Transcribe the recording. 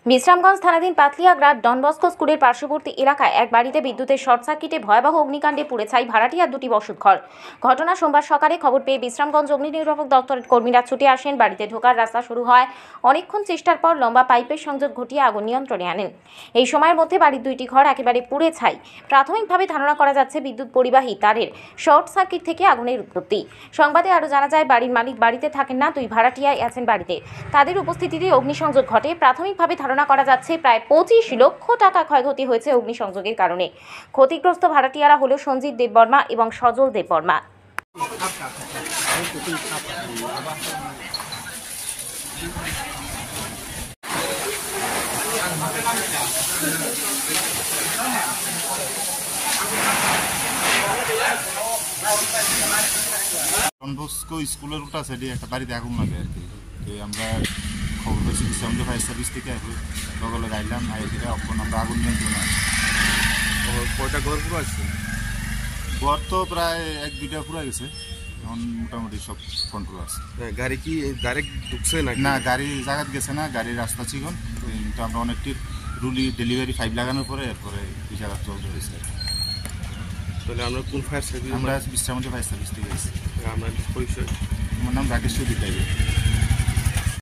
বিশ্রামগঞ্জ থানাধীন পাতলিয়াগ্রাড ডনবস্কো স্কুলের পার্শ্ববর্তী এলাকায় এক বাড়িতে বিদ্যুতের শর্ট সার্কিটে ভয়াবহ অগ্নিকাণ্ডে পুড়ে ছাই ভাড়াটিয়ার দুটি বসতঘর। ঘটনা সোমবার সকালে। খবর পেয়ে বিশ্রামগঞ্জ অগ্নি নির্বাপক দপ্তরের কর্মীরা ছুটে আসেন। বাড়িতে ঢোকার রাস্তা শুরু হয়। অনেকক্ষণ চেষ্টার পর লম্বা পাইপের সংযোগ ঘটিয়ে আগুন নিয়ন্ত্রণে আনেন। এই সময়ের মধ্যে বাড়ির দুইটি ঘর একেবারে পুড়ে ছাই। প্রাথমিকভাবে ধারণা করা যাচ্ছে বিদ্যুৎ পরিবাহী তারের শর্ট সার্কিট থেকে আগুনের উৎপত্তি। সংবাদে আরও জানা যায়, বাড়ির মালিক বাড়িতে থাকেন না, দুই ভাড়াটিয়াই আছেন বাড়িতে। তাদের উপস্থিতিতে অগ্নিসংযোগ ঘটে। প্রাথমিকভাবে ধারণা করা যাচ্ছে প্রায় 25 লক্ষ টাকা ক্ষয়ক্ষতি হয়েছে অগ্নিসংযোগের কারণে। ক্ষতিগ্রস্ত ভাড়াটিয়ারা হল সঞ্জিত দেববর্মা এবং সজল দেববর্মা। ডনবস্কো স্কুলের ওটা সাইডে একটা বাড়িতে আগুন লাগে আর কি। তো আমরা খবর পেয়েছি বিশ্রামগঞ্জ ফায়ার সার্ভিস থেকে সকালে গাইলাম আইডিটা এখন আমরা আগুন নিয়ন্ত্রণ আছে। কয়টা ঘর পুরো আছে? ঘর তো প্রায় 1-2টা পুরো গেছে, এখন মোটামুটি সব কন্ট্রোল আছে। গাড়ি কি ডাইরেক্ট ঢুকছে না, গাড়ি জায়গা গেছে না, গাড়ির রাস্তা চিকন। তো আমরা অনেকটি রুলি ডেলিভারি 5 লাগানোর পরে এরপরে এই জায়গা চলতে হয়েছে। তাহলে আমরা কোন ফায়ার সার্ভিস? আমরা বিশ্রামগঞ্জ ফায়ার সার্ভিস থেকে এসেছি। আমরা পরিচয়, আমার নাম রাকেশ চৌধুরী।